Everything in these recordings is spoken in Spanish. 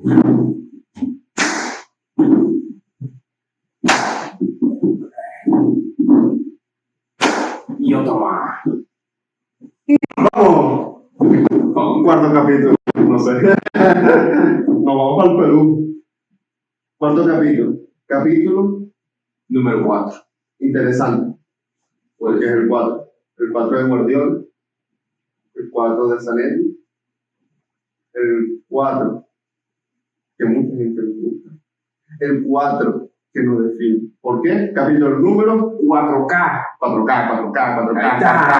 Y otro más. Vamos. Un cuarto capítulo, no sé. Nos vamos al Perú. Cuarto capítulo. Capítulo Número 4. interesante. Porque es el 4. El 4 de Guardiola. El 4 de Zanetti. El 4 que mucha gente le gusta. El 4 que nos define. ¿Por qué? Capítulo número 4K. 4K. Ahí está.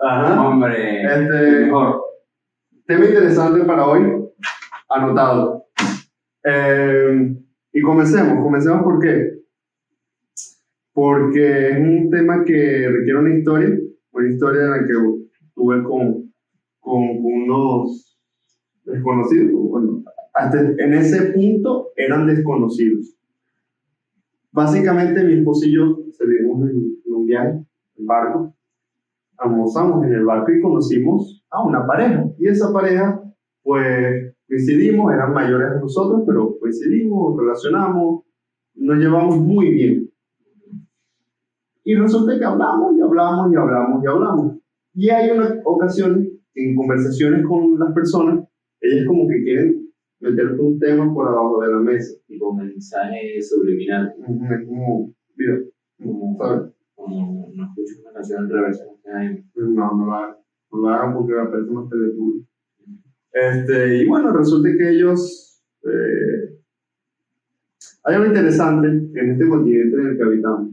Ajá. Hombre. Mejor. Tema interesante para hoy. Anotado. Y comencemos ¿por qué? Porque es un tema que requiere una historia en la que tuve con unos desconocidos, bueno, hasta en ese punto eran desconocidos. Básicamente mi esposo y yo salimos en un viaje, en barco, almorzamos en el barco y conocimos a una pareja, y esa pareja, pues, coincidimos, eran mayores de nosotros, pero coincidimos, relacionamos, nos llevamos muy bien. Y resulta que hablamos. Y hay unas ocasiones, en conversaciones con las personas, ellas como que quieren meterte un tema por abajo de la mesa. Y con mensaje subliminal. Es como, mira, ¿sabes? Como no escucho una canción en reversa. No lo hagan porque la persona te detuve. Y bueno, resulta que ellos, hay algo interesante en este continente en el que habitamos,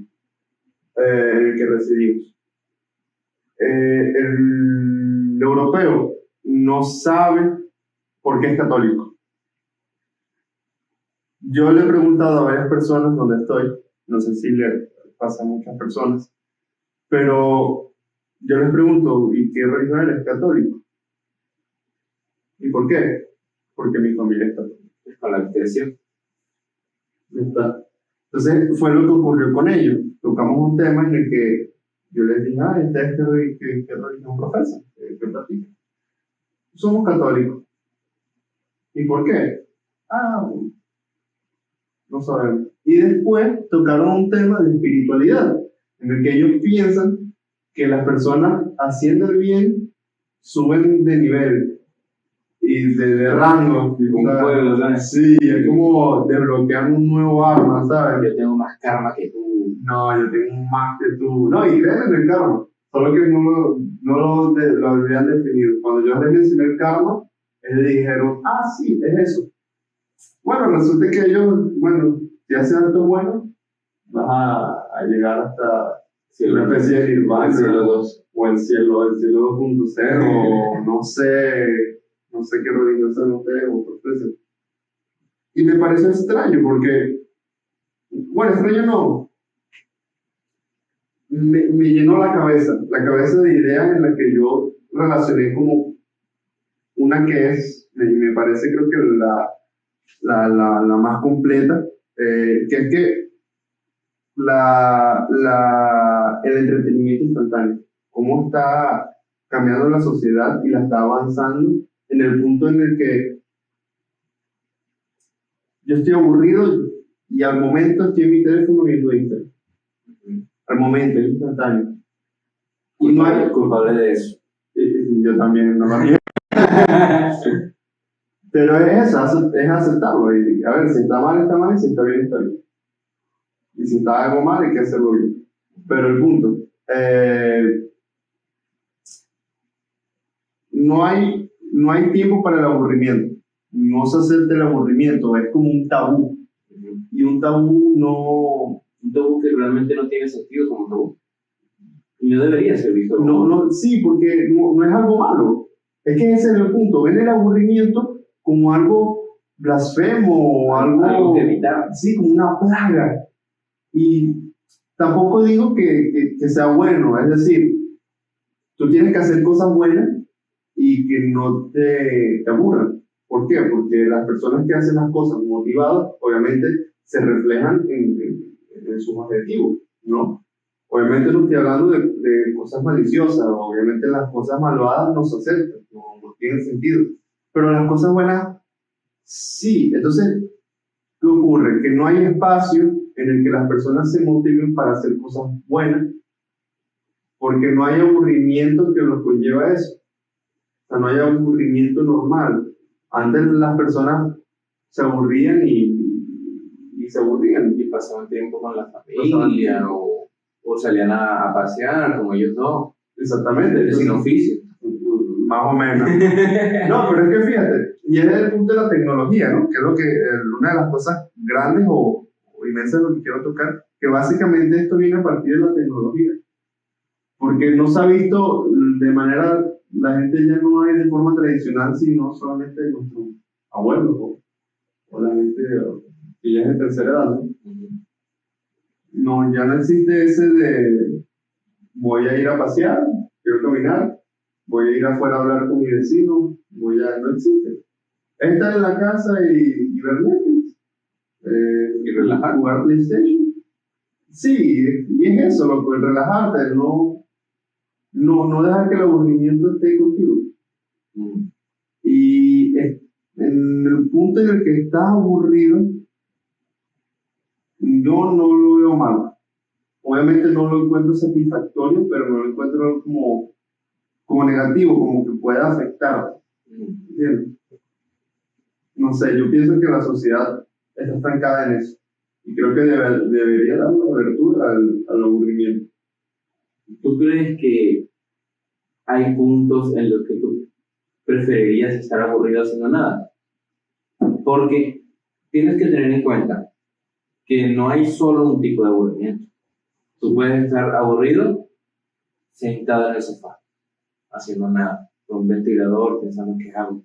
en el que residimos. El europeo no sabe por qué es católico. Yo le he preguntado a varias personas donde estoy, no sé si le pasa a muchas personas, pero yo les pregunto, ¿y qué religión eres? Católico. ¿Y por qué? Porque mi familia es católica. Es para la creación. Entonces fue lo que ocurrió con ellos. Tocamos un tema en el que yo les dije, ¿qué religión profesa? ¿Qué practica? Somos católicos. ¿Y por qué? No sabemos. Y después tocaron un tema de espiritualidad, en el que ellos piensan que las personas haciendo el bien suben de nivel y de rango. Un pueblo, ¿sabes? Sí, es como desbloquear un nuevo arma, ¿sabes? Yo tengo más karma que tú. No, yo tengo más que tú. No, y creen en el karma, solo que no lo habían definido. Cuando yo mencioné el karma, ellos dijeron, sí, es eso. Bueno, resulta que ellos, si hacen algo bueno, vas a llegar hasta una especie de nirvana, cielo 2. O el cielo 2.0, o no sé qué religión son ustedes o profesan. Y me parece extraño porque, extraño no, me llenó la cabeza de ideas en las que yo relacioné como una que es, me parece creo que la más completa, que es que el entretenimiento instantáneo, cómo está cambiando la sociedad y la está avanzando en el punto en el que yo estoy aburrido y al momento estoy en mi teléfono viendo Instagram. Al momento, es instantáneo. Y no hay culpable de eso. Yo también, no lo haría. Pero es aceptarlo. Y a ver, si está mal, está mal, y si está bien, está bien. Y si está algo mal, hay que hacerlo bien. Pero el punto, no hay tiempo para el aburrimiento. No se acepta el aburrimiento, es como un tabú. Y un tabú no... Un tabú que realmente no tiene sentido como tabú. Y no debería ser visto como... Sí, porque no es algo malo. Es que ese es el punto. Ven el aburrimiento como algo blasfemo, algo que evitar. Sí, como una plaga. Y tampoco digo que sea bueno. Es decir, tú tienes que hacer cosas buenas y que no te aburran. ¿Por qué? Porque las personas que hacen las cosas motivadas, obviamente, se reflejan en sus objetivos, ¿no? Obviamente no estoy hablando de cosas maliciosas, obviamente las cosas malvadas no se aceptan, no tienen sentido, pero las cosas buenas sí. Entonces, ¿qué ocurre? Que no hay espacio en el que las personas se motiven para hacer cosas buenas, porque no hay aburrimiento que los conlleva eso. O sea, no hay aburrimiento normal. Antes las personas se aburrían y se aburrían. Y pasaban tiempo con la familia o salían a pasear como ellos dos. Exactamente. Sin oficio. Más o menos. No, pero es que fíjate, y es el punto de la tecnología, ¿no? Que es lo que, una de las cosas grandes o inmensas de lo que quiero tocar, que básicamente esto viene a partir de la tecnología. Porque no se ha visto de manera, la gente ya no hay de forma tradicional, sino solamente de nuestros abuelos o la gente que ya es de tercera edad, ¿no? No, ya no existe ese de voy a ir a pasear, quiero caminar, voy a ir afuera a hablar con mi vecino, no existe. Estar en la casa y ver Netflix, Y relajar. jugar PlayStation. Sí, y es eso, loco, el relajarte, no dejar que el aburrimiento esté contigo. Y en el punto en el que estás aburrido, yo no lo veo mal. Obviamente no lo encuentro satisfactorio, pero no lo encuentro como negativo, como que pueda afectar. ¿Entiendes? No sé, yo pienso que la sociedad está estancada en eso. Y creo que debería dar una abertura al aburrimiento. ¿Tú crees que hay puntos en los que tú preferirías estar aburrido haciendo nada? Porque tienes que tener en cuenta que no hay solo un tipo de aburrimiento. Tú puedes estar aburrido sentado en el sofá, haciendo nada, con un ventilador, pensando qué hago.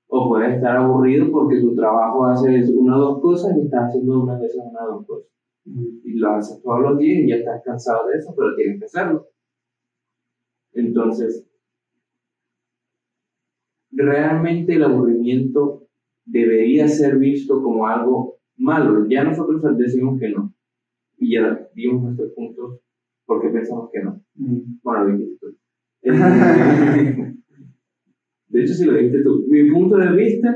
O puedes estar aburrido porque tu trabajo haces una o dos cosas y estás haciendo una de esas una o dos cosas. Y lo haces todos los días y ya estás cansado de eso, pero tienes que hacerlo. Entonces, realmente el aburrimiento debería ser visto como algo malo. Ya nosotros decimos que no. Y ya dimos nuestros puntos porque pensamos que no. Bueno, lo dijiste tú. De hecho, si lo dijiste tú. Mi punto de vista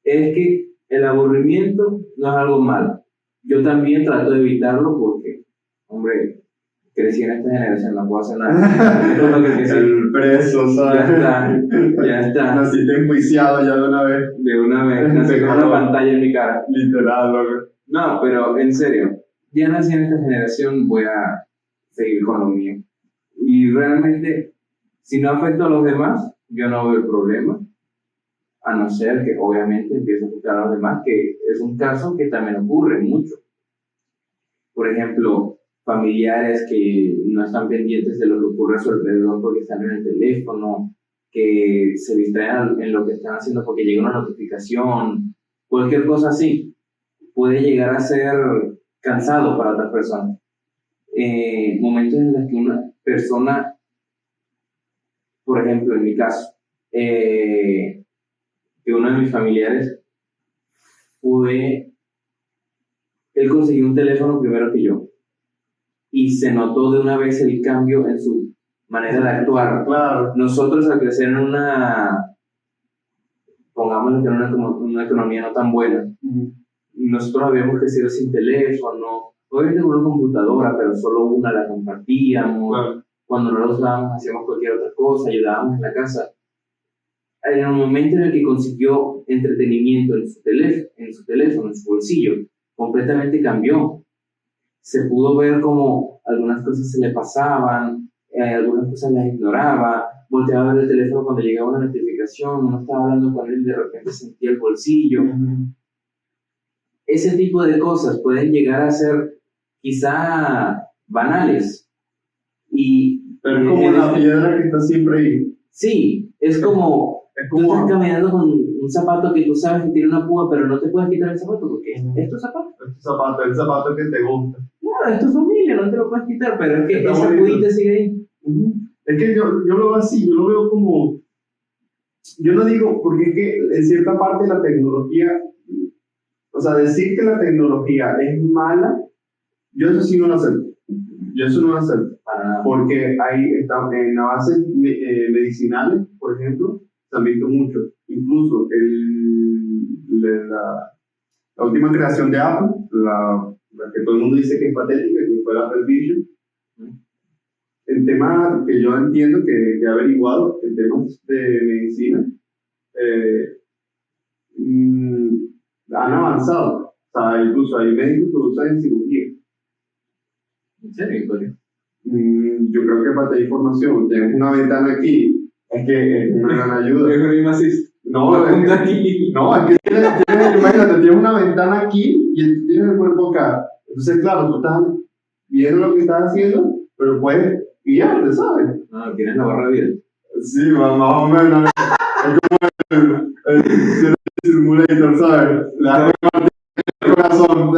es que el aburrimiento no es algo malo. Yo también trato de evitarlo porque, hombre, crecí en esta generación, no puedo hacer nada. El preso, ¿sabes? Ya está. Naciste enjuiciado ya de una vez. De una vez, nací con una pantalla en mi cara. Literal, loco. No, pero en serio, ya nací en esta generación, voy a seguir con lo mío. Y realmente, si no afecto a los demás, yo no veo el problema. A no ser que obviamente empiece a afectar a los demás, que es un caso que también ocurre mucho. Por ejemplo, familiares que no están pendientes de lo que ocurre a su alrededor porque están en el teléfono, que se distraen en lo que están haciendo porque llega una notificación, cualquier cosa así, puede llegar a ser cansado para otras personas. Momentos en los que una persona, por ejemplo, en mi caso, que uno de mis familiares él consiguió un teléfono primero que yo y se notó de una vez el cambio en su manera de actuar. Claro. Nosotros al crecer en pongámoslo que en una economía no tan buena, nosotros habíamos crecido sin teléfono, obviamente con una computadora, pero solo una la compartíamos. Claro. Cuando no la usábamos hacíamos cualquier otra cosa, ayudábamos en la casa. En el momento en el que consiguió entretenimiento en su teléfono, en su bolsillo, completamente cambió. Se pudo ver como algunas cosas se le pasaban, algunas cosas las ignoraba, volteaba a ver el teléfono cuando llegaba una notificación, uno estaba hablando con él y de repente sentía el bolsillo. Ese tipo de cosas pueden llegar a ser quizá banales. Pero es como la piedra que está siempre ahí. Sí, es como tú estás caminando con un zapato que tú sabes que tiene una púa, pero no te puedes quitar el zapato porque es tu zapato. Es tu zapato, el zapato que te gusta. Claro, es tu familia, no te lo puedes quitar, pero es que esa puita sigue ahí. Es que yo lo veo así, yo lo veo como, yo no digo, porque es que en cierta parte la tecnología, o sea, decir que la tecnología es mala, yo eso sí no lo acepto. Yo eso no lo acepto. Porque ahí está, en avances medicinales, por ejemplo, se han visto mucho. incluso la última creación de Apple, la que todo el mundo dice que es patética, que fue la Apple Vision. El tema que yo entiendo que he averiguado, en temas de medicina, han avanzado. O sea, incluso hay médicos que lo usan en cirugía. ¿En serio, Antonio? Yo creo que para tener información, tienes una ventana aquí, es que es una gran ayuda. Yo creo que más es. No, es que imagínate, tienes una ventana aquí y tú tienes el cuerpo acá. Entonces, claro, tú estás viendo lo que estás haciendo, pero puedes guiarte, ¿sabes? No, tienes la barra de vida. Sí, más o menos. Es como el simulator, ¿sabes? La corazón,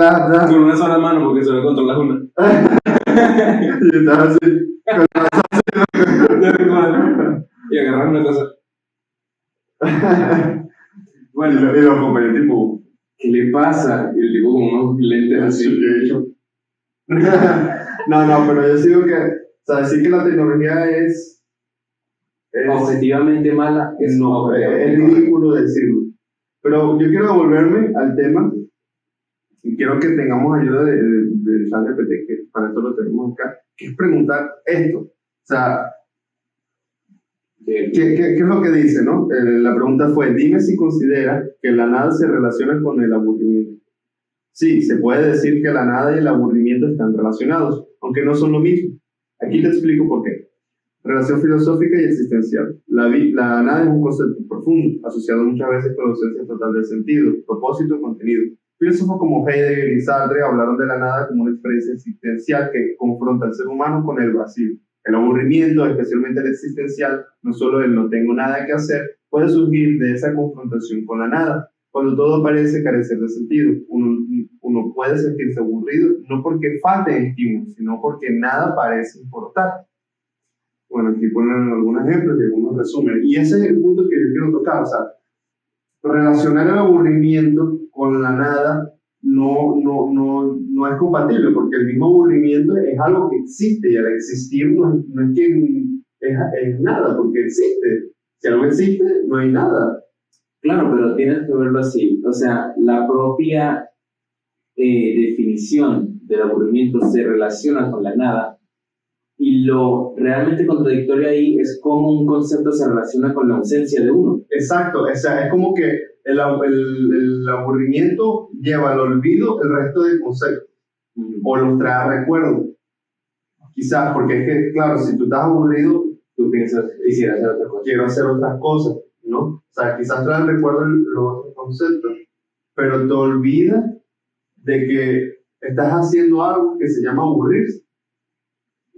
Con una sola mano porque solo controlas una. y estás así. Y agarrar una cosa. Bueno, y los compañeros tipo, ¿qué le pasa? Y el tipo con unos lentes así. No, pero yo digo que, o sea, decir que la tecnología es Objetivamente mala es no, es ridículo decirlo. Pero yo quiero devolverme al tema y quiero que tengamos ayuda de ChatGPT, que para eso lo tenemos acá, que es preguntar esto. O sea, ¿qué es lo que dice, no? La pregunta fue, dime si considera que la nada se relaciona con el aburrimiento. Sí, se puede decir que la nada y el aburrimiento están relacionados, aunque no son lo mismo. Aquí te explico por qué. Relación filosófica y existencial. La nada es un concepto profundo, asociado muchas veces con la ausencia total de sentido, propósito y contenido. Filósofos como Heidegger y Sartre hablaron de la nada como una experiencia existencial que confronta al ser humano con el vacío. El aburrimiento, especialmente el existencial, no solo el no tengo nada que hacer, puede surgir de esa confrontación con la nada. Cuando todo parece carecer de sentido, uno puede sentirse aburrido, no porque falte estímulo, sino porque nada parece importar. Bueno, aquí ponen algunos ejemplos y algunos resúmenes. Y ese es el punto que yo quiero tocar. O sea, relacionar el aburrimiento con la nada no es compatible, porque el mismo aburrimiento es algo que existe y al existir no es que es nada, porque existe. Si algo existe, no hay nada. Claro, pero tienes que verlo así. O sea, la propia definición del aburrimiento se relaciona con la nada. Y lo realmente contradictorio ahí es cómo un concepto se relaciona con la ausencia de uno. Exacto, o sea, es como que el aburrimiento lleva al olvido el resto del concepto, o los trae a recuerdo. Quizás, porque es que, claro, si tú estás aburrido, tú piensas, quisiera hacer otra cosa. Quiero hacer otras cosas, ¿no? O sea, quizás trae al recuerdo los otros conceptos, pero te olvidas de que estás haciendo algo que se llama aburrirse.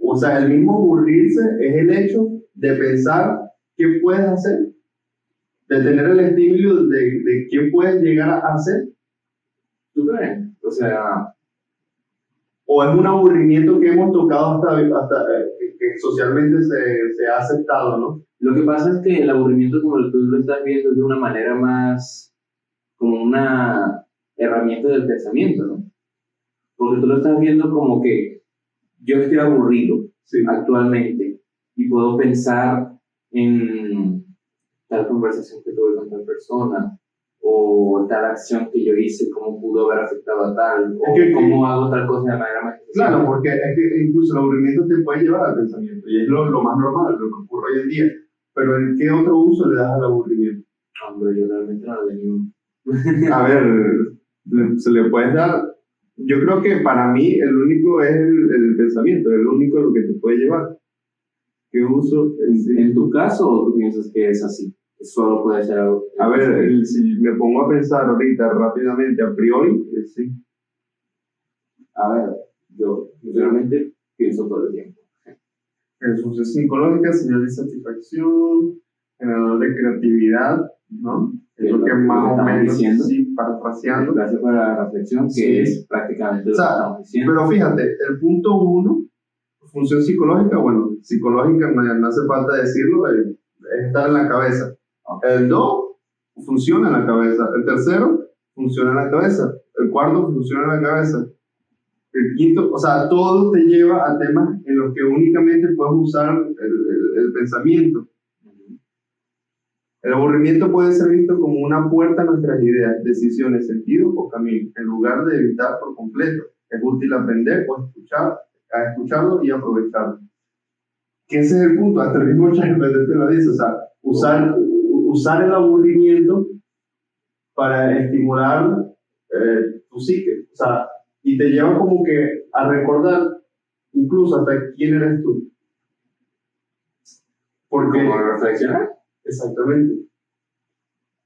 O sea, el mismo aburrirse es el hecho de pensar qué puedes hacer, de tener el estímulo de qué puedes llegar a hacer. ¿Tú crees? O sea, o es un aburrimiento que hemos tocado hasta que socialmente se ha aceptado, ¿no? Lo que pasa es que el aburrimiento, como tú lo estás viendo, es de una manera más como una herramienta del pensamiento, ¿no? Porque tú lo estás viendo como que yo estoy aburrido actualmente y puedo pensar en tal conversación que tuve con tal persona o tal acción que yo hice, cómo pudo haber afectado a tal, o cómo hago tal cosa de manera más eficiente. Claro, porque es que incluso el aburrimiento te puede llevar al pensamiento y es lo más normal, lo que ocurre hoy en día. Pero ¿en qué otro uso le das al aburrimiento? Hombre, yo realmente no lo tenía. A ver, se le puede dar. Yo creo que para mí el único es el pensamiento, es lo único lo que te puede llevar. ¿Qué uso? ¿En tu caso o tú piensas que es así? Que solo puede ser algo. A ver, si me pongo a pensar ahorita rápidamente, a priori, sí. A ver, yo realmente pienso todo el tiempo. Función psicológica, señal de satisfacción, generador de creatividad, ¿no? Es lo que más o menos diciendo, sí, parafraseando. Gracias por la reflexión, que es prácticamente lo que estamos diciendo. Pero fíjate, el punto 1, función psicológica, bueno, psicológica no hace falta decirlo, es estar en la cabeza. El 2, funciona en la cabeza. El tercero, funciona en la cabeza. El cuarto, funciona en la cabeza. El quinto, o sea, todo te lleva a temas en los que únicamente puedes usar el pensamiento. El aburrimiento puede ser visto como una puerta a nuestras ideas, decisiones, sentidos o caminos, en lugar de evitar por completo. Es útil aprender o escuchar, a escucharlo y aprovecharlo. Que ese es el punto, hasta el mismo Chamberlain te lo dice, o sea, usar el aburrimiento para estimular tu psique, o sea, y te lleva como que a recordar incluso hasta quién eres tú. Porque, ¿Cómo reflexionar? exactamente.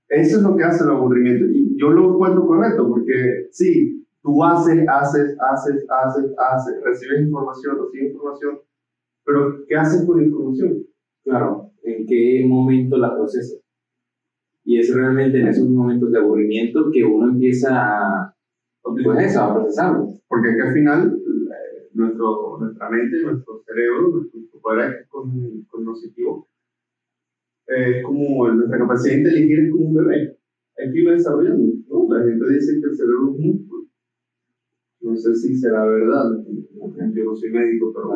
Eso es lo que hace el aburrimiento. Y yo lo encuentro correcto, porque sí, tú haces, recibes información, pero ¿qué haces con la información? Claro, ¿en qué momento la procesas? Y es realmente en esos momentos de aburrimiento que uno empieza a, pues eso, a procesarlo. Porque es que al final nuestra mente, nuestro cerebro, nuestro poder cognitivo, es como nuestra capacidad de inteligir es como un bebé. Hay que irlo desarrollando, ¿no? La gente dice que el cerebro es un músculo. No sé si será verdad. Yo no soy médico, pero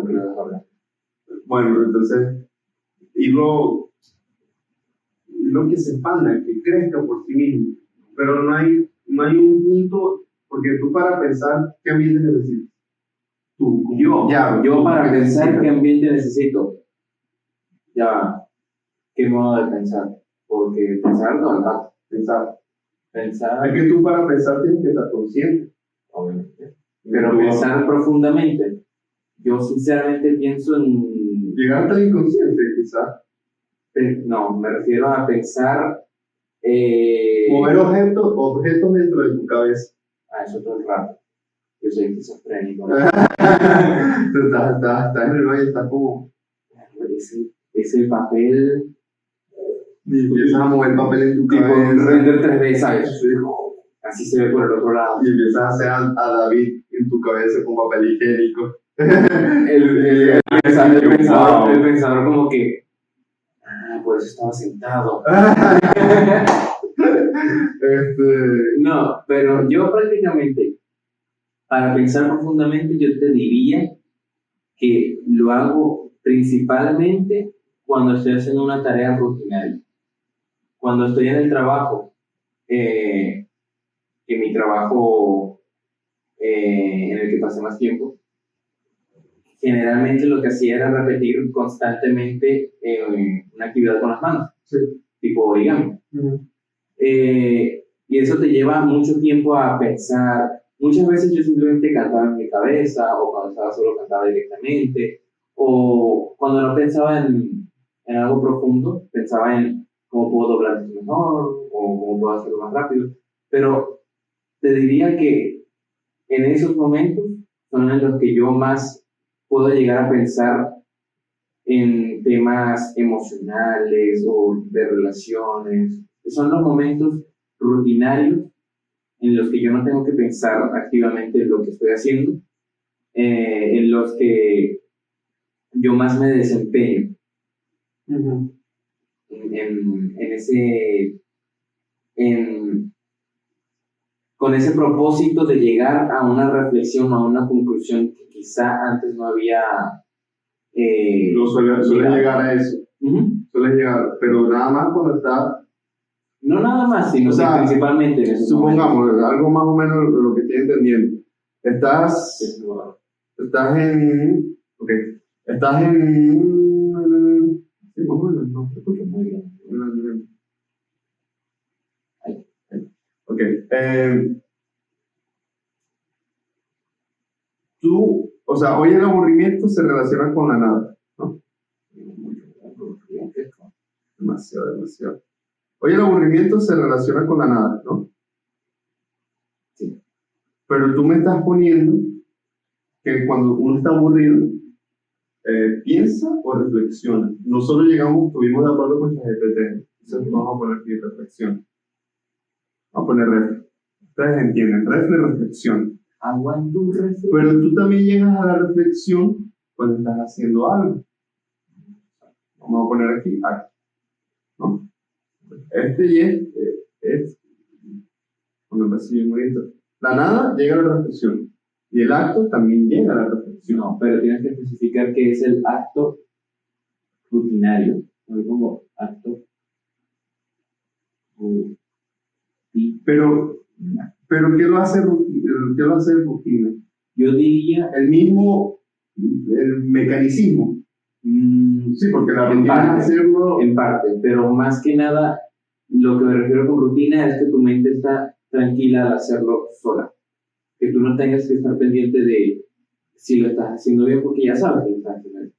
bueno, entonces irlo que se expanda, que crezca por sí mismo. Pero no hay un punto, porque tú para pensar, ¿qué ambiente necesitas? Yo para pensar qué ambiente necesito, ya, qué modo de pensar, porque pensar no es nada. Pensar, Es que tú para pensar tienes que estar consciente. obviamente, pero pensar profundamente, yo sinceramente pienso en... Llegar hasta el inconsciente, quizás. No, me refiero a pensar... Mover objetos dentro de tu cabeza. Eso todo el rato. Yo soy esquizofrénico. Tú estás en el baño, estás como... Ese papel... Y empiezas a mover el papel en tu tipo cabeza. un render 3D, ¿sabes? Sí. Así se ve por el otro lado. Y empiezas a hacer a David en tu cabeza con papel higiénico. El pensador como que... por eso estaba sentado. No, pero yo prácticamente, para pensar profundamente, yo te diría que lo hago principalmente cuando estoy haciendo una tarea rutinaria. Cuando estoy en el trabajo, que mi trabajo en el que pasé más tiempo, generalmente lo que hacía era repetir constantemente una actividad con las manos, sí, tipo origami. Y eso te lleva mucho tiempo a pensar. Muchas veces yo simplemente cantaba en mi cabeza, o cuando estaba solo cantaba directamente, o cuando no pensaba en algo profundo, pensaba en cómo puedo doblar esto mejor, o cómo puedo hacerlo más rápido. Pero te diría que en esos momentos son en los que yo más puedo llegar a pensar en temas emocionales o de relaciones. Son los momentos rutinarios en los que yo no tengo que pensar activamente en lo que estoy haciendo, en los que yo más me desempeño con ese propósito de llegar a una reflexión, a una conclusión que quizá antes no había. No suele llegar a eso. Suele llegar, pero nada más cuando está. No nada más, sino principalmente en eso. Supongamos, algo más o menos lo que estoy entendiendo. Estás en. Ok. Estás en. Sí, más o menos, no, te escucho muy bien. Ok. O sea, hoy el aburrimiento se relaciona con la nada, ¿no? Demasiado. Hoy el aburrimiento se relaciona con la nada, ¿no? Sí. Pero tú me estás poniendo que cuando uno está aburrido, piensa o reflexiona. No solo estuvimos de acuerdo con ChatGPT, entonces vamos a poner aquí reflexión. Vamos a poner ref. Ustedes entienden, reflexión. Aguanto un reflexión. Pero tú también llegas a la reflexión cuando estás haciendo algo. Vamos a poner aquí, ¿no? Bueno, pues sí, muy bien. La nada llega a la reflexión. Y el acto también llega a la reflexión. No, pero tienes que especificar qué es el acto rutinario. No como acto Sí. Pero ¿qué lo hace, qué lo hace rutina? Yo diría, El mecanismo. Sí, porque la en rutina parte, es hacerlo. en parte, pero más que nada, lo que me refiero con rutina es que tu mente está tranquila al hacerlo sola. Que tú no tengas que estar pendiente de si lo estás haciendo bien, porque ya sabes que lo estás haciendo bien.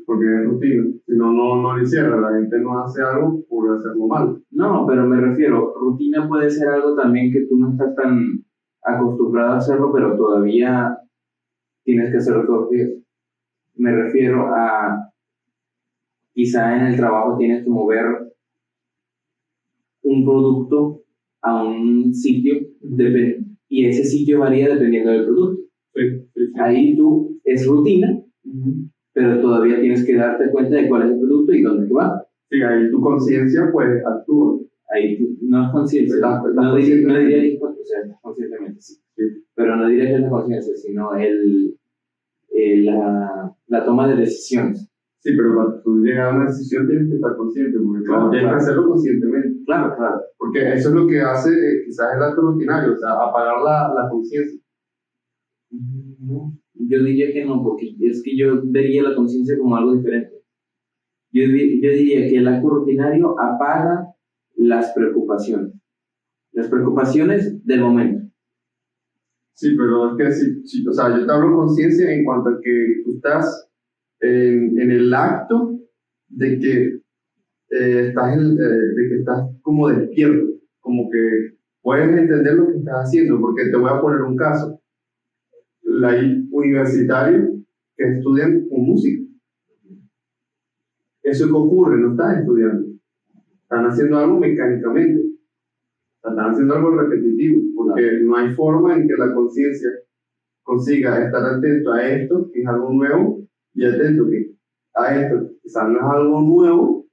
Porque es rutina. Si no, no lo hiciera. La gente no hace algo por hacerlo mal. No, pero me refiero, rutina puede ser algo también que tú no estás tan acostumbrado a hacerlo, pero todavía tienes que hacerlo todos los días. Me refiero a, quizá en el trabajo tienes que mover un producto a un sitio y ese sitio varía dependiendo del producto. Sí. Ahí tú, es rutina, pero todavía tienes que darte cuenta de cuál es el producto y dónde va. Sí, ahí tu conciencia pues actúa. Ahí no es conciencia, no diría que o sea, conscientemente sí, pero no diría que es la conciencia, sino la toma de decisiones. Sí, pero para tú llegar a una decisión tienes que estar consciente, porque tienes que hacerlo conscientemente. Claro. Porque eso es lo que hace quizás el acto rutinario, o sea, apagar la conciencia. No, yo diría que no, porque es que yo vería la conciencia como algo diferente. Yo diría que el acto rutinario apaga las preocupaciones del momento. Sí, pero es que sí, o sea, yo te hablo conciencia en cuanto a que tú estás en el acto de que de que estás como despierto, como que puedes entender lo que estás haciendo, porque te voy a poner un caso. Hay universitarios que estudian con música. Eso que ocurre, no están estudiando, están haciendo algo mecánicamente, están haciendo algo repetitivo, porque no hay forma en que la conciencia consiga estar atento a esto, que es algo nuevo, y atento que a esto, quizás no es algo nuevo,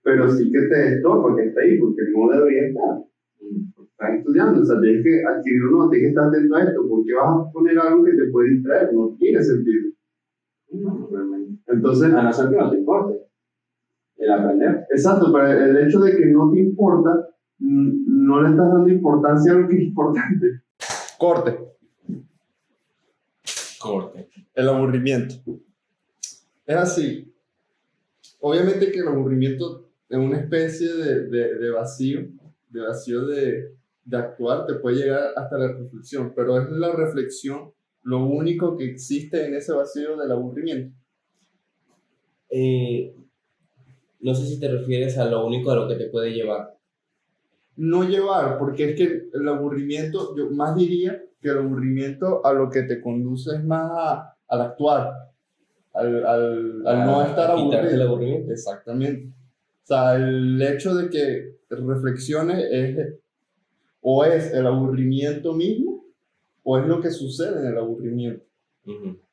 pero sí que te estorba que está ahí, porque no debería estar. Estás estudiando, o sea, tienes que adquirir uno, tienes que estar atento a esto, porque vas a poner algo que te puede distraer, no tiene sentido. No, realmente. Entonces, A no ser que no te importe el aprender. exacto, pero el hecho de que no te importa, no le estás dando importancia a lo que es importante. Corte. El aburrimiento. Es así. Obviamente que el aburrimiento es una especie de vacío, de actuar, te puede llegar hasta la reflexión, pero es la reflexión lo único que existe en ese vacío del aburrimiento. No sé si te refieres a lo único a lo que te puede llevar. No llevar, porque es que el aburrimiento, yo más diría que el aburrimiento a lo que te conduce es más al actuar, al no estar aburrido. El aburrimiento. Exactamente. O sea, el hecho de que reflexiones es el aburrimiento mismo o es lo que sucede en el aburrimiento.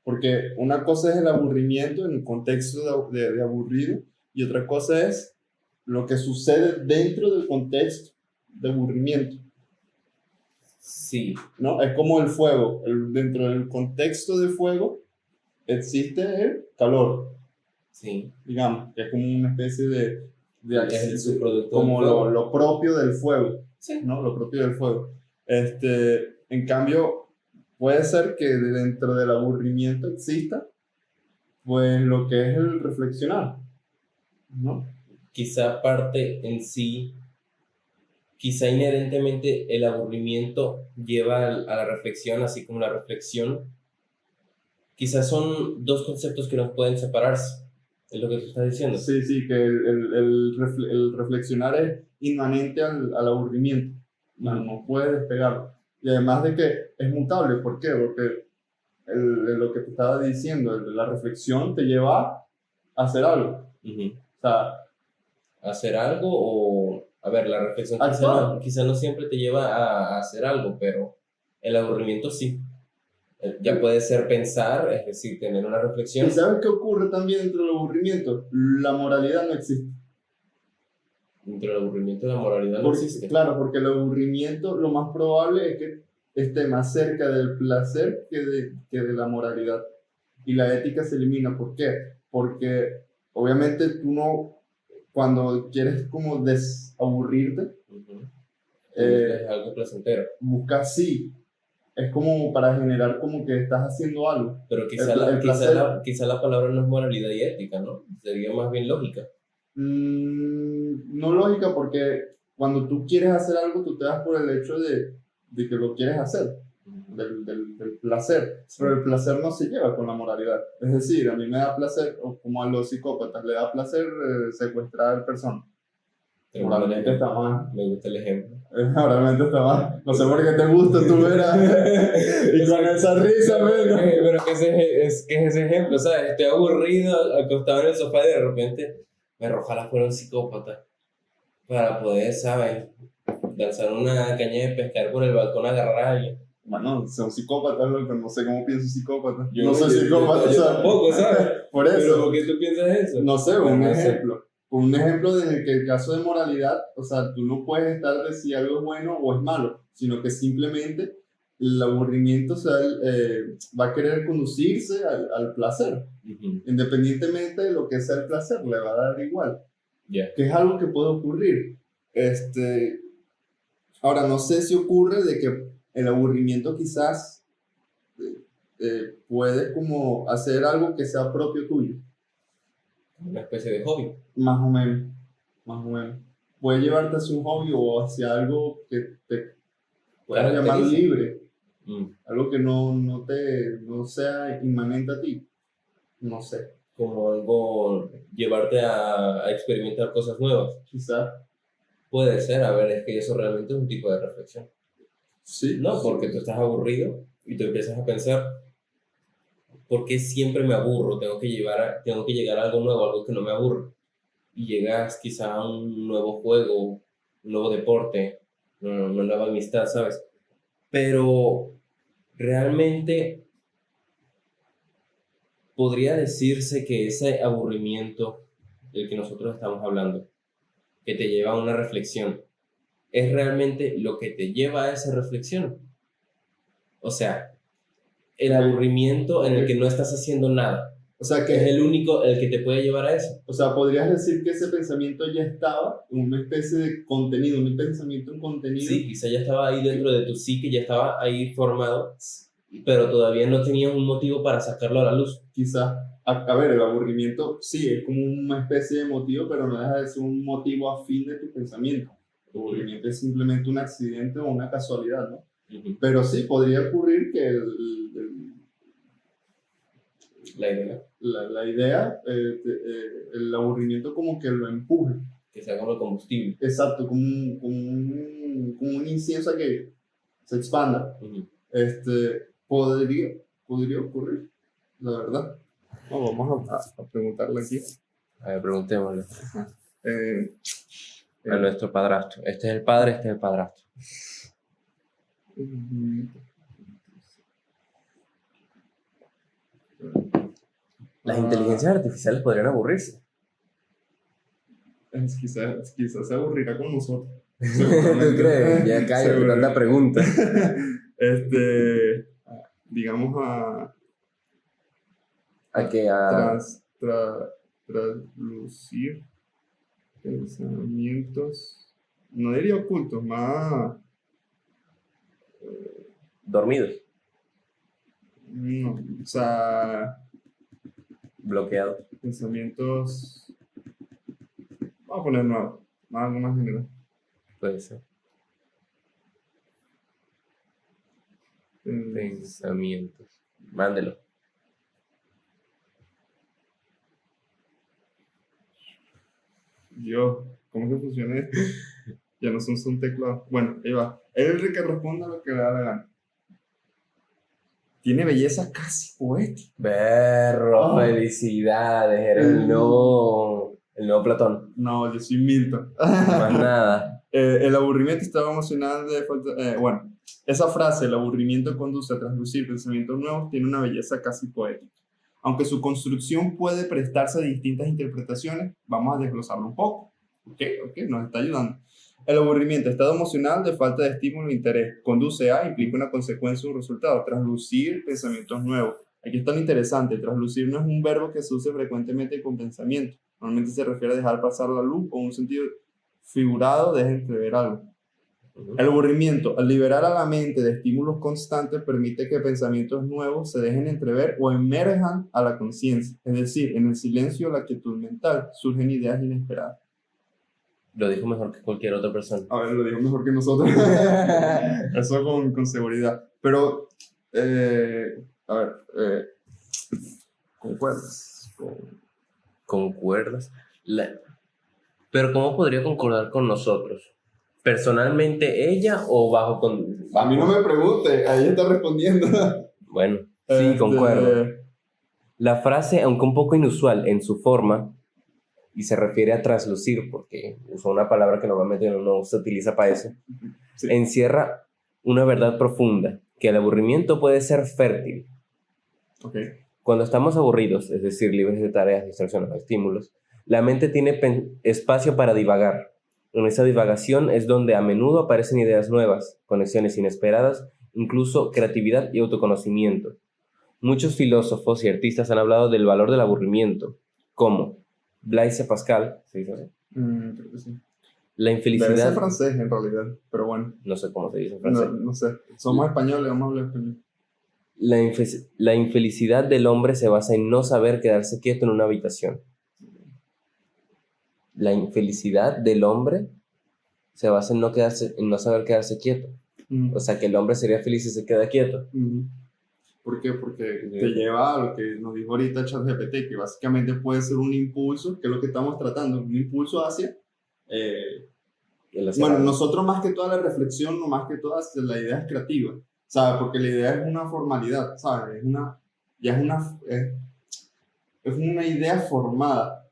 Porque una cosa es el aburrimiento en el contexto de aburrido y otra cosa es lo que sucede dentro del contexto de aburrimiento. Sí. ¿No? Es como el fuego. Dentro del contexto de fuego existe el calor. Sí. Digamos, que es como una especie de es el subproducto como lo propio del fuego. Sí. ¿No? Lo propio del fuego. En cambio, puede ser que dentro del aburrimiento exista pues lo que es el reflexionar, ¿no? Quizá parte en sí, quizá inherentemente el aburrimiento lleva a la reflexión, así como la reflexión. Quizás son dos conceptos que no pueden separarse, es lo que tú estás diciendo. Sí, que el reflexionar es inmanente al aburrimiento, no puede despegarlo. Y además de que es mutable, ¿por qué? Porque lo que te estaba diciendo, la reflexión te lleva a hacer algo. O sea, hacer algo o... A ver, la reflexión quizá no siempre te lleva a hacer algo, pero el aburrimiento sí. Ya puede ser pensar, es decir, tener una reflexión. ¿Y sabes qué ocurre también dentro del aburrimiento? La moralidad no existe. Dentro del aburrimiento la moralidad no existe. Claro, porque el aburrimiento lo más probable es que esté más cerca del placer que de la moralidad. Y la ética se elimina. ¿Por qué? Porque obviamente tú no, cuando quieres como desaburrirte, Es algo placentero. buscar sí. Es como para generar como que estás haciendo algo. Pero quizá, El placer. quizá la palabra no es moralidad y ética, ¿no? Sería más bien lógica. No lógica, porque cuando tú quieres hacer algo, tú te das por el hecho de que lo quieres hacer, del placer. Sí. Pero el placer no se lleva con la moralidad. Es decir, a mí me da placer, o como a los psicópatas, le da placer secuestrar personas. Moralmente está mal. Me gusta el ejemplo. Moralmente está mal. No sé por qué te gusta, tú verás. Y con esa risa, venga. Pero que es ese ejemplo, ¿sabes? Estoy aburrido, acostado en el sofá y de repente ojalá fuera un psicópata para poder, ¿sabes? Lanzar una caña de pescar por el balcón, agarrar a alguien. Bueno, son psicópatas, pero no sé cómo piensa un psicópata. Yo no soy psicópata, yo ¿sabes? tampoco, ¿sabes? Por eso. ¿Pero por qué tú piensas eso? No sé, Bueno, un no sé. ejemplo. Un ejemplo en el que el caso de moralidad, o sea, tú no puedes estar de si algo es bueno o es malo, sino que simplemente el aburrimiento, o sea, va a querer conducirse al placer. Ujú. Independientemente de lo que sea el placer, le va a dar igual. Ya. Que es algo que puede ocurrir. Ahora, no sé si ocurre de que el aburrimiento quizás puede como hacer algo que sea propio tuyo. Una especie de hobby. Más o menos, más o menos. Puede llevarte hacia un hobby o hacia algo que te puedas llamar Caracteriza. libre, Mm. algo que no sea inmanente a ti. No sé, Como algo, llevarte a experimentar cosas nuevas. quizás Puede ser, a ver, es que eso realmente es un tipo de reflexión. sí. No, sí. porque tú estás aburrido y tú empiezas a pensar, ¿por qué siempre me aburro? Tengo que llegar a algo nuevo, algo que no me aburra. Y llegas quizá a un nuevo juego, un nuevo deporte, una nueva amistad, ¿sabes? Pero realmente podría decirse que ese aburrimiento del que nosotros estamos hablando, que te lleva a una reflexión, es realmente lo que te lleva a esa reflexión. O sea, el aburrimiento en el que no estás haciendo nada. O sea, Es el único el que te puede llevar a eso. o sea, podrías decir que ese pensamiento ya estaba en una especie de contenido, un pensamiento en contenido. Sí, quizá ya estaba ahí dentro de tu psique, ya estaba ahí formado, pero todavía no tenías un motivo para sacarlo a la luz. Quizás, a ver, el aburrimiento sí es como una especie de motivo, pero no deja de ser un motivo afín de tu pensamiento. El aburrimiento es simplemente un accidente o una casualidad, ¿no? Ujú. Pero sí, podría ocurrir que La idea, la idea, el aburrimiento como que lo empuje. que sea como el combustible. Exacto, como un incienso que se expanda. Ujú. Podría ocurrir, la verdad. No, vamos a preguntarle aquí. A ver, preguntémosle Eh, a nuestro padrastro. Este es el padre, este es el padrastro. Las inteligencias artificiales podrían aburrirse. Quizás se aburrirá con nosotros. ¿Tú crees? Ya cállate, tanta pregunta. Digamos ¿A qué? A... traslucir pensamientos, no diría ocultos, más, dormidos, no, o sea, bloqueados. pensamientos, vamos a poner nuevos, algo más general. Puede ser. Pensamientos. Mándelo. Dios, ¿cómo que funciona esto? Ya no son un teclado. Bueno, ahí va. Él es el que responde a lo que le da la gana. Tiene belleza casi poética. Berro, felicidades, eres el nuevo Platón. No, yo soy Milton. Más nada. El aburrimiento estaba emocional de falta. Bueno, esa frase, el aburrimiento conduce a traslucir pensamientos nuevos, tiene una belleza casi poética. Aunque su construcción puede prestarse a distintas interpretaciones, vamos a desglosarlo un poco. Ok, nos está ayudando. El aburrimiento, estado emocional de falta de estímulo e interés, conduce a, implica una consecuencia o un resultado, traslucir pensamientos nuevos. Aquí está lo interesante, traslucir no es un verbo que se use frecuentemente con pensamiento. Normalmente se refiere a dejar pasar la luz o un sentido figurado deja entrever algo. El aburrimiento, al liberar a la mente de estímulos constantes, permite que pensamientos nuevos se dejen entrever o emerjan a la conciencia. Es decir, en el silencio o la quietud mental surgen ideas inesperadas. Lo dijo mejor que cualquier otra persona. A ver, lo digo mejor que nosotros. Eso con seguridad. Pero, a ver, ¿concuerdas? ¿Concuerdas? Pero ¿cómo podría concordar con nosotros? ¿Personalmente ella o bajo? A mí no me pregunte, ahí está respondiendo. Bueno, sí, concuerdo. La frase, aunque un poco inusual en su forma, y se refiere a traslucir, porque usó una palabra que normalmente no se utiliza para eso, Sí. encierra una verdad profunda, que el aburrimiento puede ser fértil. Okay. Cuando estamos aburridos, es decir, libres de tareas, distracciones o estímulos, la mente tiene espacio para divagar. En esa divagación es donde a menudo aparecen ideas nuevas, conexiones inesperadas, incluso creatividad y autoconocimiento. Muchos filósofos y artistas han hablado del valor del aburrimiento, como Blaise Pascal, ¿se dice así? Creo que sí. La Debe ser infelicidad... francés en realidad, pero bueno. No sé cómo se dice en francés. No sé. Somos españoles, vamos a hablar español. La infelicidad del hombre se basa en no saber quedarse quieto en una habitación. La infelicidad del hombre se basa en no saber quedarse quieto. O sea, que el hombre sería feliz si se queda quieto. ¿Por qué? Porque te lleva a lo que nos dijo ahorita ChatGPT, que básicamente puede ser un impulso, que es lo que estamos tratando, un impulso hacia... bueno, nosotros más que toda la reflexión, no más que todas, la idea es creativa, ¿sabes? Porque la idea es una formalidad, ¿sabes? Es una idea formada,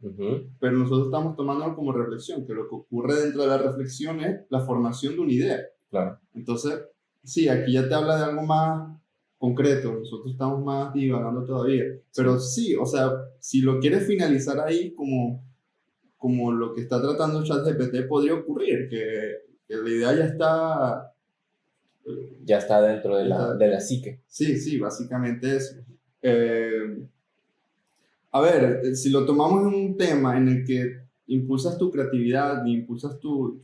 pero nosotros estamos tomándolo como reflexión, que lo que ocurre dentro de la reflexión es la formación de una idea. Claro. Entonces, sí, aquí ya te habla de algo más concreto, nosotros estamos más divagando todavía, pero sí, o sea, si lo quieres finalizar ahí como lo que está tratando ChatGPT, podría ocurrir, que la idea ya está dentro de la psique. Sí, básicamente eso. A ver, si lo tomamos en un tema en el que impulsas tu creatividad, impulsas tu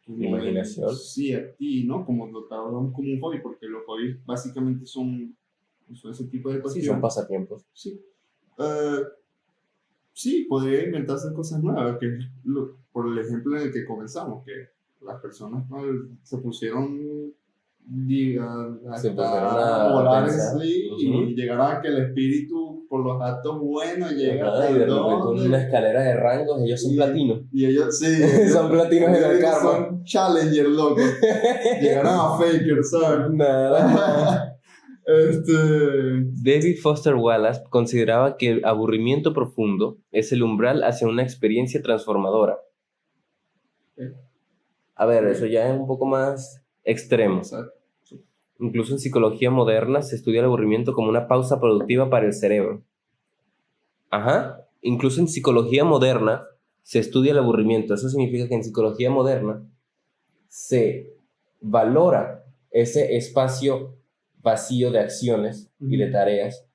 imaginación. Sí, a ti, ¿no? Como lo trabajamos como un hobby, porque los hobbies básicamente son ese tipo de cuestiones. Sí, son pasatiempos. Sí. Sí, podría inventarse cosas nuevas, que es por el ejemplo en el que comenzamos, que las personas se pusieron a volar así y llegaron a que el espíritu por los actos buenos llega y de repente una escalera de rangos, ellos son platinos. Y ellos, sí, son platinos en el karma. Son challenger, loco. Llegaron a faker, ¿sabes? Nada. David Foster Wallace consideraba que el aburrimiento profundo es el umbral hacia una experiencia transformadora. A ver, eso ya es un poco más extremo. Incluso en psicología moderna se estudia el aburrimiento como una pausa productiva para el cerebro. Incluso en psicología moderna se estudia el aburrimiento. Eso significa que en psicología moderna se valora ese espacio vacío de acciones y de tareas,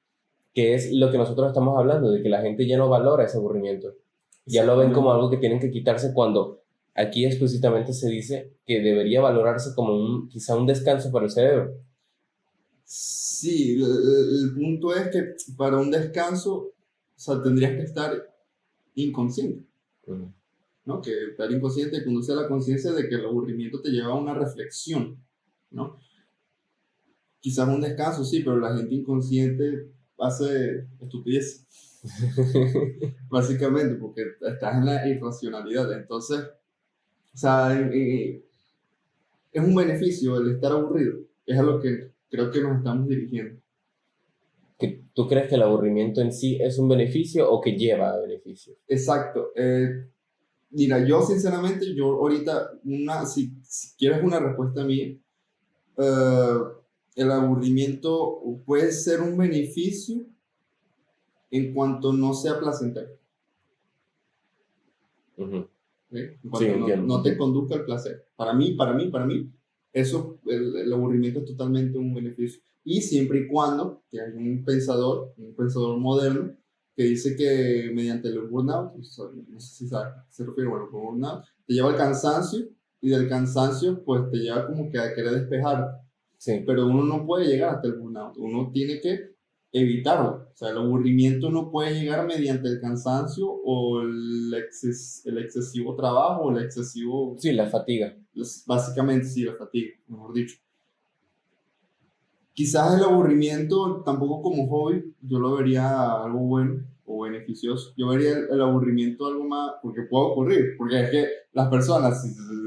que es lo que nosotros estamos hablando, de que la gente ya no valora ese aburrimiento. Ya lo ven como algo que tienen que quitarse, cuando aquí explícitamente se dice que debería valorarse como quizá un descanso para el cerebro. Sí, el punto es que para un descanso, o sea, tendrías que estar inconsciente, ¿no? Que estar inconsciente conduce a la conciencia de que el aburrimiento te lleva a una reflexión, ¿no? Quizás un descanso, sí, pero la gente inconsciente hace estupidez. Básicamente, porque estás en la irracionalidad. Entonces, o sea, es un beneficio el estar aburrido. Es a lo que creo que nos estamos dirigiendo. ¿Tú crees que el aburrimiento en sí es un beneficio o que lleva a beneficios? Exacto. Mira, yo sinceramente, ahorita, si quieres una respuesta mía, el aburrimiento puede ser un beneficio en cuanto no sea placentero. En cuanto no te conduzca al placer. Para mí, eso, el aburrimiento es totalmente un beneficio. Y siempre y cuando que hay un pensador moderno, que dice que mediante el burnout, no sé si se refiere al burnout, te lleva al cansancio, y del cansancio, pues te lleva como que a querer despejar. Sí. Pero uno no puede llegar hasta el burnout, uno tiene que evitarlo. O sea, el aburrimiento no puede llegar mediante el cansancio o el excesivo trabajo o el excesivo, Sí, la fatiga. básicamente sí, la fatiga, mejor dicho. Quizás el aburrimiento, tampoco como hobby, yo lo vería algo bueno o beneficioso. Yo vería el aburrimiento algo más, porque puede ocurrir, porque es que las personas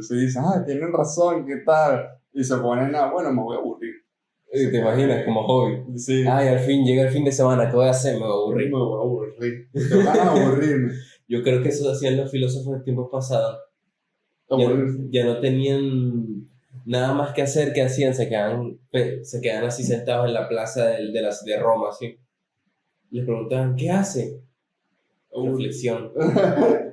se dicen, tienen razón, ¿qué tal? Y se ponen a, bueno, me voy a aburrir. ¿Te imaginas? Como hobby. Sí. Ay, al fin, llega el fin de semana, ¿qué voy a hacer? Me voy a aburrir. Me voy a aburrir. Tengo ganas de aburrirme. Yo creo que eso hacían los filósofos de tiempos pasados. Aburrirse. Ya no tenían nada más que hacer, ¿qué hacían? Se quedaban así sentados en la plaza de Roma, así. Les preguntaban, ¿qué hace? Reflexión.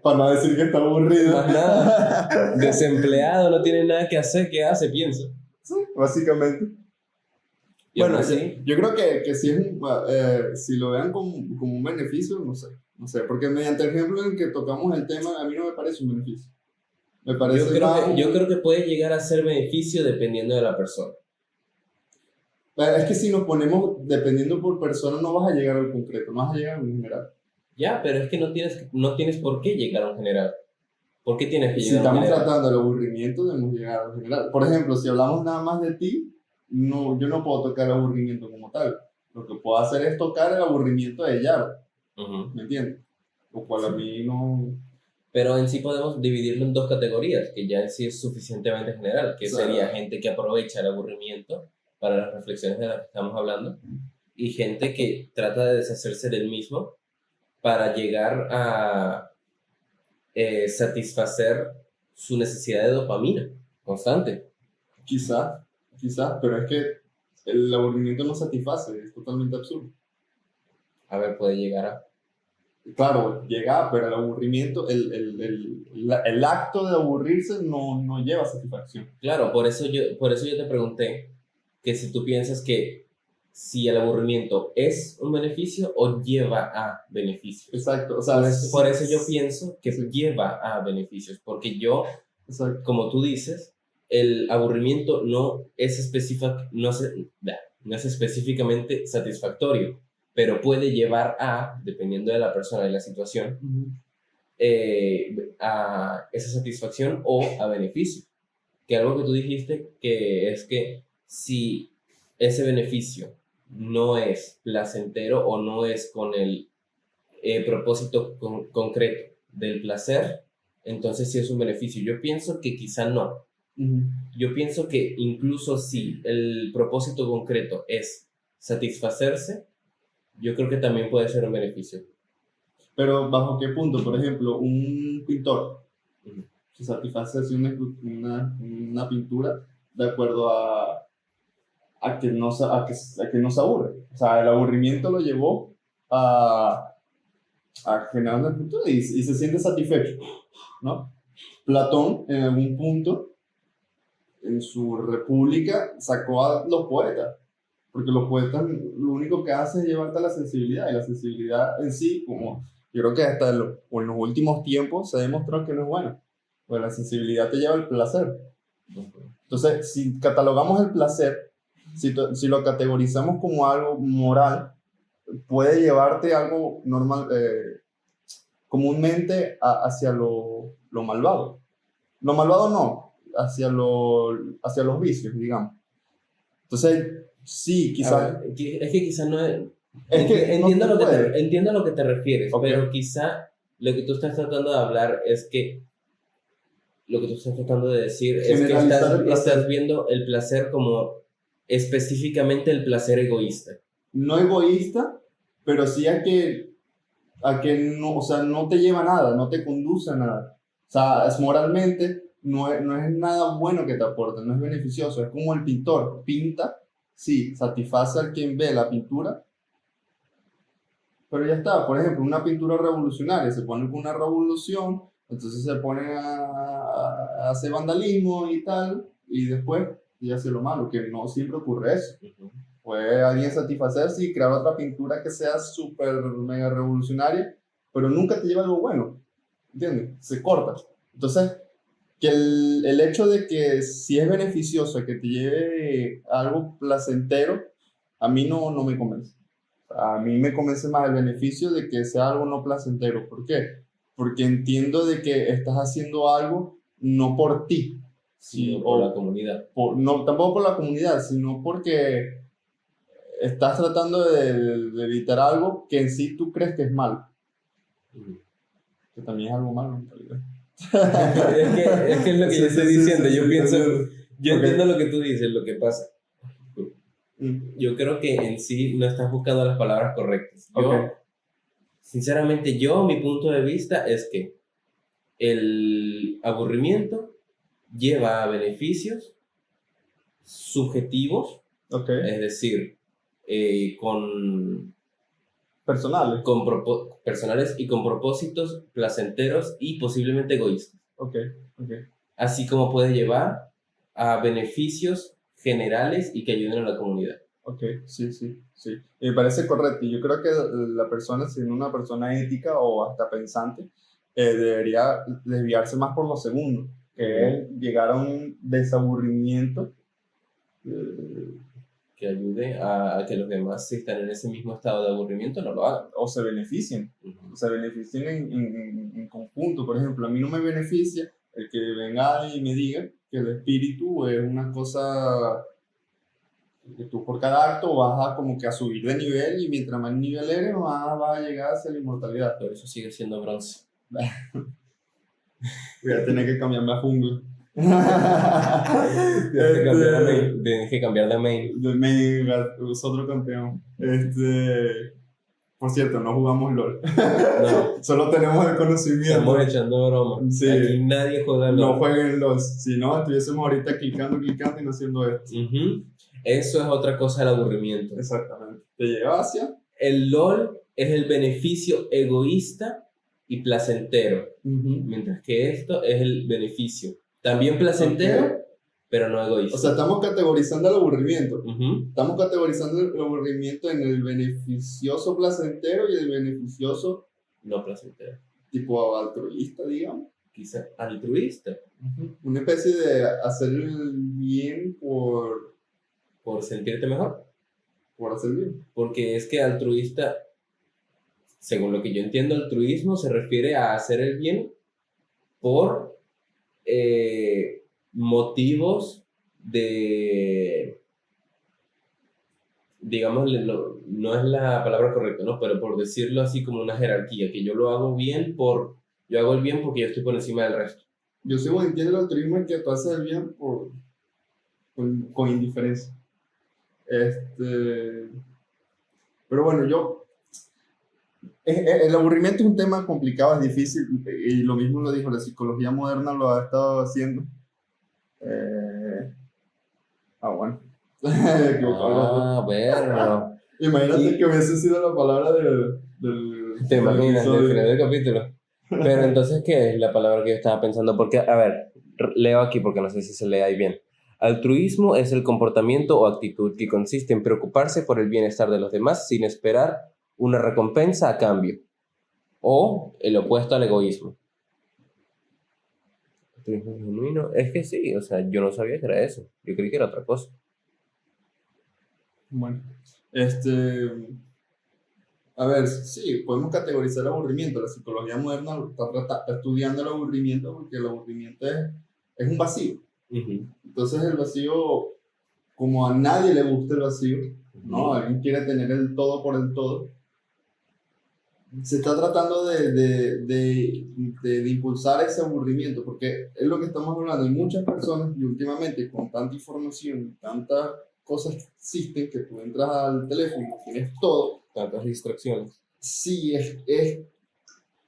Para no decir que está aburrido. Más nada. Desempleado, no tiene nada que hacer, ¿qué hace? Piensa. Sí, básicamente. Y Bueno, aún así, yo creo que si, si lo vean como un beneficio, no sé, porque mediante el ejemplo en que tocamos el tema, a mí no me parece un beneficio. Me parece yo creo que puede llegar a ser beneficio dependiendo de la persona. Es que si nos ponemos dependiendo por persona, no vas a llegar al concreto, no vas a llegar al general. Ya, pero es que no tienes por qué llegar a un general. ¿Por qué tienes que Si llegar a un estamos general? tratando del aburrimiento, debemos llegar al general. Por ejemplo, si hablamos nada más de ti, no, yo no puedo tocar el aburrimiento como tal. Lo que puedo hacer es tocar el aburrimiento de Yaro, Ujú. ¿me entiendes? Lo cual a mí no... Pero en sí podemos dividirlo en dos categorías, que ya en sí es suficientemente general, que Claro. sería gente que aprovecha el aburrimiento para las reflexiones de las que estamos hablando, y gente que trata de deshacerse del mismo para llegar a satisfacer su necesidad de dopamina constante. Quizás, pero es que el aburrimiento no satisface, es totalmente absurdo. A ver, puede llegar a... Claro, llega, pero el aburrimiento, el acto de aburrirse no lleva satisfacción. Claro, por eso yo te pregunté que si tú piensas que si el aburrimiento es un beneficio o lleva a beneficios. Exacto, o sea, Por eso yo pienso que sí. lleva a beneficios, porque yo, Exacto. como tú dices, el aburrimiento no es específicamente satisfactorio, pero puede llevar a, dependiendo de la persona y la situación, a esa satisfacción o a beneficio. Que algo que tú dijiste, que es que si ese beneficio no es placentero o no es con el propósito concreto del placer, entonces sí es un beneficio. Yo pienso que quizá no. Yo pienso que incluso si el propósito concreto es satisfacerse, yo creo que también puede ser un beneficio. Pero ¿bajo qué punto? Por ejemplo, un pintor se satisface haciendo una pintura de acuerdo a que no se aburre. O sea, el aburrimiento lo llevó a generar una pintura y se siente satisfecho, ¿no? Platón, en algún punto, en su República, sacó a los poetas, porque los poetas lo único que hacen es llevarte a la sensibilidad, y la sensibilidad en sí, como yo creo que hasta en los últimos tiempos se ha demostrado que no es bueno, pues la sensibilidad te lleva al placer. Entonces, si catalogamos el placer, si lo categorizamos como algo moral, puede llevarte algo normal, comúnmente hacia lo malvado. Lo malvado no, hacia los vicios, digamos. Entonces, sí, quizás... Es que quizás no es... entiendo entiendo a lo que te refieres, Okay. pero quizá lo que tú estás tratando de hablar es que lo que tú estás tratando de decir es que estás viendo el placer como específicamente el placer egoísta. No egoísta, pero sí a que no, o sea, no te lleva a nada, no te conduce a nada. O sea, es moralmente no es nada bueno que te aporte, no es beneficioso. Es como el pintor pinta, sí, satisface al quien ve la pintura, pero ya está. Por ejemplo, una pintura revolucionaria, se pone con una revolución, entonces se pone a hacer vandalismo y tal, y después ya hace lo malo, que no siempre ocurre eso. Puede alguien satisfacerse y crear otra pintura que sea súper mega revolucionaria, pero nunca te lleva algo bueno, ¿entiendes? Se corta. Entonces, que el hecho de que si es beneficioso que te lleve a algo placentero, a mí no me convence. A mí me convence más el beneficio de que sea algo no placentero. ¿Por qué? Porque entiendo de que estás haciendo algo no por ti, sino por la comunidad. no, tampoco por la comunidad, sino porque estás tratando de evitar algo que en sí tú crees que es malo. Que también es algo malo en realidad. Es que es lo que yo estoy diciendo. Yo pienso, yo Ok. entiendo lo que tú dices, lo que pasa. Yo creo que en sí no estás buscando las palabras correctas. Yo, Ok. sinceramente, mi punto de vista es que el aburrimiento lleva a beneficios subjetivos, Ok. es decir, con Personales. personales y con propósitos placenteros y posiblemente egoístas. Ok. Ok. Así como puede llevar a beneficios generales y que ayuden a la comunidad. Ok, sí. Y me parece correcto. Y yo creo que la persona, siendo una persona ética o hasta pensante, debería desviarse más por lo segundo, que es llegar a un desaburrimiento. Que ayude a que los demás, si están en ese mismo estado de aburrimiento, no lo hagan. O se beneficien. Se beneficien en conjunto. Por ejemplo, a mí no me beneficia el que venga y me diga que el espíritu es una cosa que tú por cada acto vas a como que a subir de nivel y mientras más nivel eres, más vas a llegar hacia la inmortalidad. Por eso sigue siendo bronce. Voy a tener que cambiarme a jungla. Tienes que cambiar de main. De main, es otro campeón. Por cierto, no jugamos LOL. No, Solo tenemos el conocimiento. estamos echando broma. Sí. Aquí nadie juega LOL. No jueguen LOL. Si no, estuviésemos ahorita clicando y no haciendo esto. Eso es otra cosa del aburrimiento. Exactamente. Te lleva hacia. El LOL es el beneficio egoísta y placentero, mientras que esto es el beneficio. También placentero, Ok. pero no egoísta. O sea, estamos categorizando el aburrimiento. Ujú. Estamos categorizando el aburrimiento en el beneficioso placentero y el beneficioso No placentero. tipo altruista, digamos. Quizá altruista, Una especie de hacer el bien por sentirte mejor. por hacer bien. Porque es que altruista, según lo que yo entiendo, altruismo se refiere a hacer el bien por motivos de, digamos, no es la palabra correcta, ¿no? Pero por decirlo así como una jerarquía, que yo lo hago bien yo hago el bien porque yo estoy por encima del resto. Yo según entiendo el altruismo es que tú haces el bien con indiferencia. Pero bueno, el aburrimiento es un tema complicado, es difícil, y lo mismo lo dijo, la psicología moderna lo ha estado haciendo. Bueno. Bueno. Imagínate que hubiese sido la palabra del ¿Te imaginas del episodio. final del capítulo? Pero entonces, ¿qué es la palabra que yo estaba pensando? Porque, a ver, leo aquí porque no sé si se lee ahí bien. Altruismo es el comportamiento o actitud que consiste en preocuparse por el bienestar de los demás sin esperar una recompensa a cambio. O el opuesto al egoísmo. Altruismo genuino. Es que sí, o sea, yo no sabía que era eso. Yo creí que era otra cosa. Bueno, a ver, sí, podemos categorizar el aburrimiento. La psicología moderna está estudiando el aburrimiento porque el aburrimiento es un vacío. Entonces el vacío, como a nadie le gusta el vacío, ¿no? Alguien quiere tener el todo por el todo. Se está tratando de impulsar ese aburrimiento, porque es lo que estamos hablando. Hay muchas personas y últimamente con tanta información, tantas cosas que existen, que tú entras al teléfono y tienes todo. Tantas distracciones. Sí, es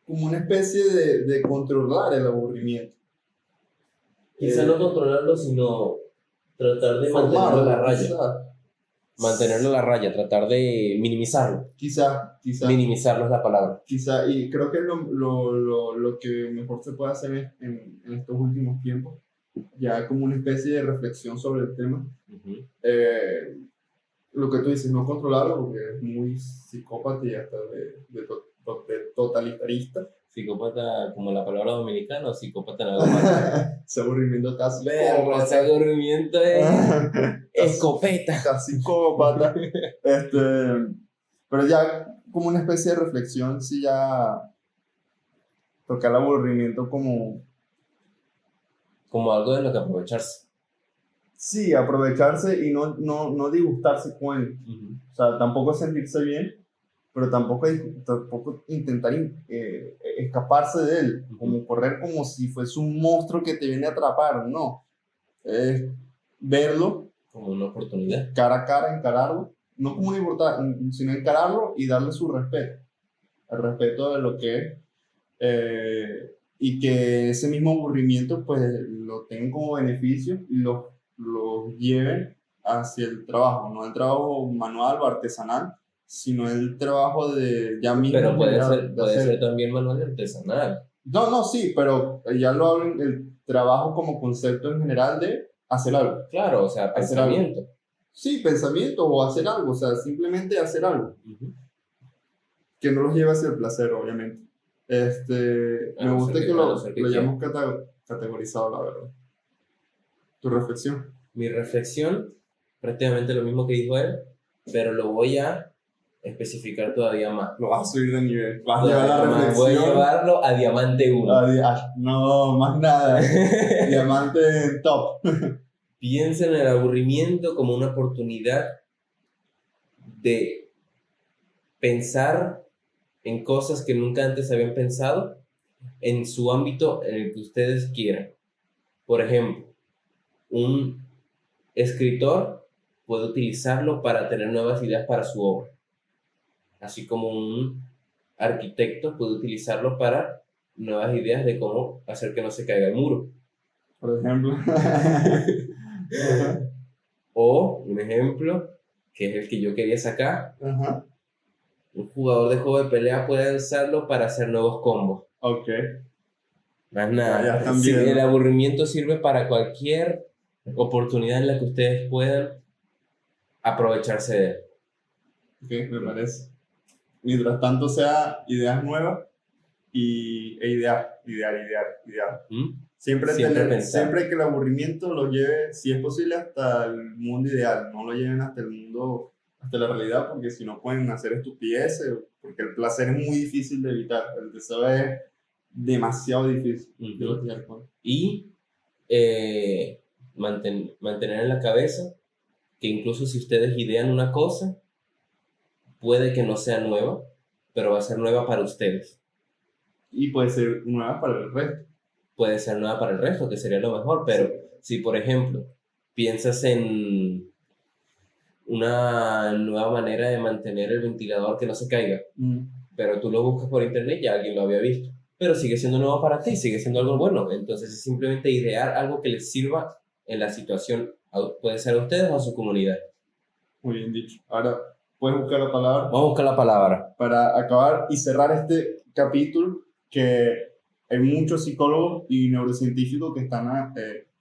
como una especie de controlar el aburrimiento. Quizá no controlarlo, sino tratar de mantenerlo a Formarlo, la raya. quizá. Mantenerlo a la raya, tratar de minimizarlo. Quizá. Minimizarlo es la palabra. Quizá, y creo que lo que mejor se puede hacer en estos últimos tiempos, ya como una especie de reflexión sobre el tema. Lo que tú dices, no controlarlo porque es muy psicópata y hasta de totalitarista. Psicópata como la palabra dominicana o psicópata en algo más. Ese aburrimiento casi Verga, ese aburrimiento es Casi- escopeta. casi psicópata. Pero ya como una especie de reflexión, sí, ya tocar el aburrimiento como, Como algo de lo que aprovecharse. sí, aprovecharse y no disgustarse con él. O sea, tampoco sentirse bien, pero tampoco intentar escaparse de él, como correr como si fuese un monstruo que te viene a atrapar, no. Es verlo Como una oportunidad. cara a cara, encararlo, no como una sino encararlo y darle su respeto, el respeto de lo que es, y que ese mismo aburrimiento pues lo tengan como beneficio y los lleven hacia el trabajo, no el trabajo manual o artesanal, sino el trabajo de ya mismo. Pero puede de puede hacer. ser también manual y artesanal. No, sí, pero ya lo hablo en el trabajo como concepto en general de hacer algo. Claro, o sea, Hacer algo. pensamiento. Sí, pensamiento o hacer algo, o sea, simplemente hacer algo. Que no los lleve hacia el placer, obviamente. Me gusta que lo hayamos categorizado, la verdad. Tu reflexión. Mi reflexión, prácticamente lo mismo que dijo él, pero lo voy a especificar todavía más. Lo vas a subir de nivel. Vas a llevar la Todavía más. reflexión. Voy a llevarlo a Diamante 1. No, más nada. Diamante top. Piensa en el aburrimiento como una oportunidad de pensar en cosas que nunca antes habían pensado en su ámbito en el que ustedes quieran. Por ejemplo, un escritor puede utilizarlo para tener nuevas ideas para su obra, así como un arquitecto puede utilizarlo para nuevas ideas de cómo hacer que no se caiga el muro. Por ejemplo. O un ejemplo, que es el que yo quería sacar, Ajá. un jugador de juego de pelea puede usarlo para hacer nuevos combos. Ok. Más nada. Ya están Sí, viendo. el aburrimiento sirve para cualquier oportunidad en la que ustedes puedan aprovecharse de él. Ok, me parece. Mientras tanto sea ideas nuevas e idear. ¿Mm? Siempre pensar. siempre que el aburrimiento lo lleve, si es posible, hasta el mundo ideal, no lo lleven hasta el mundo, hasta la realidad, porque si no pueden hacer estupideces, porque el placer es muy difícil de evitar, el deseo es demasiado difícil de lidiar con. Y mantener en la cabeza que incluso si ustedes idean una cosa, puede que no sea nueva, pero va a ser nueva para ustedes. Y puede ser nueva para el resto. Puede ser nueva para el resto, que sería lo mejor, pero si por ejemplo piensas en una nueva manera de mantener el ventilador que no se caiga, pero tú lo buscas por internet, ya alguien lo había visto, pero sigue siendo nuevo para ti, sigue siendo algo bueno, entonces es simplemente idear algo que les sirva en la situación, puede ser a ustedes o a su comunidad. Muy bien dicho. Ahora, ¿puedes buscar la palabra? Vamos a buscar la palabra. Para acabar y cerrar este capítulo, que hay muchos psicólogos y neurocientíficos que están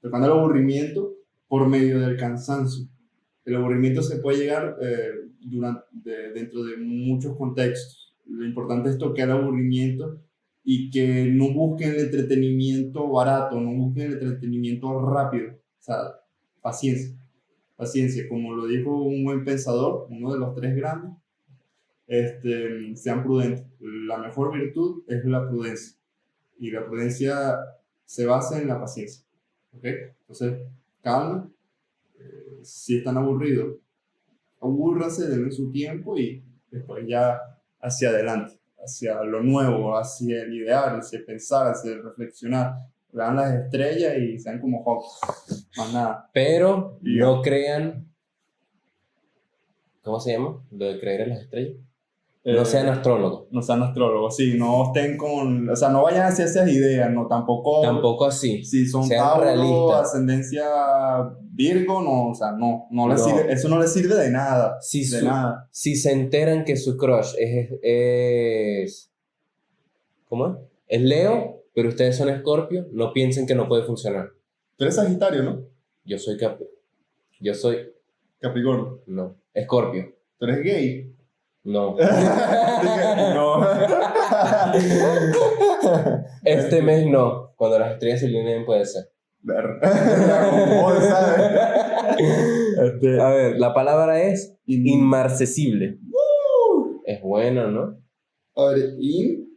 tocando el aburrimiento por medio del cansancio. El aburrimiento se puede llegar dentro de muchos contextos. Lo importante es tocar el aburrimiento y que no busquen el entretenimiento barato, no busquen el entretenimiento rápido. O sea, paciencia. Paciencia, como lo dijo un buen pensador, uno de los 3 grandes, sean prudentes. La mejor virtud es la prudencia. Y la prudencia se basa en la paciencia. ¿Okay? Entonces, calma. Si están aburridos, abúrranse, denle su tiempo y después ya hacia adelante, hacia lo nuevo, hacia el ideal, hacia pensar, hacia el reflexionar. Vean las estrellas y sean como Hawks. Más nada. Pero no crean. ¿Cómo se llama? Lo de creer en las estrellas. No sean astrólogos. No sean astrólogos, sí, no estén con, o sea, no vayan hacia esas ideas, no, Tampoco así. Si son sean Tauro, realistas. ascendencia Virgo, no, o sea, no les sirve, eso no les sirve de nada, nada. Si se enteran que su crush es ¿cómo es? Es Leo, pero ustedes son Escorpio, no piensen que no puede funcionar. Tú eres Sagitario, ¿no? Yo soy Capricornio. no, Escorpio. Tú eres gay. No. Dije, no. Este mes no. Cuando las estrellas se alineen puede ser. Dragon Ball, ¿sabes? A ver, la palabra es In- inmarcesible. Es bueno, ¿no? A ver,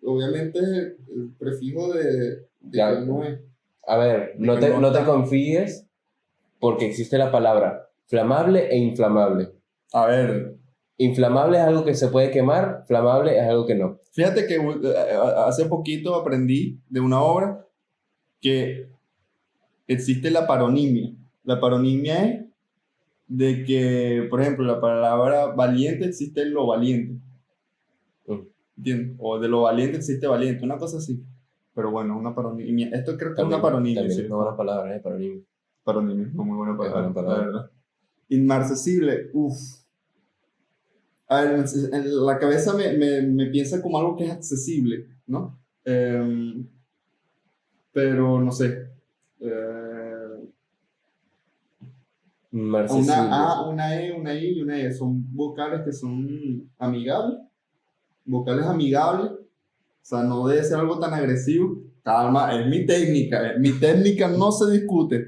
obviamente es el prefijo de Ya. que no es. A ver, no que te, no no te está. confíes porque existe la palabra flamable e inflamable. A ver, Inflamable es algo que se puede quemar, flamable es algo que no. fíjate que hace poquito aprendí de una obra que existe la paronimia. La paronimia es de que, por ejemplo, la palabra valiente existe en lo valiente. Mm. ¿Entiendes? O de lo valiente existe valiente, una cosa así. Pero bueno, una paronimia. Esto creo que es una También, paronimia. también Sí. es una buena palabra, paronimia. Paronimia, es muy buena palabra, buena palabra. la verdad. Inmarcesible, uff. A ver, en la cabeza me piensa como algo que es accesible, ¿no? Pero no sé. Inmarcesible. Una A, una E, una I y una E. Son vocales que son amigables. Vocales amigables. O sea, no debe ser algo tan agresivo. Calma, es mi técnica. Mi técnica no se discute.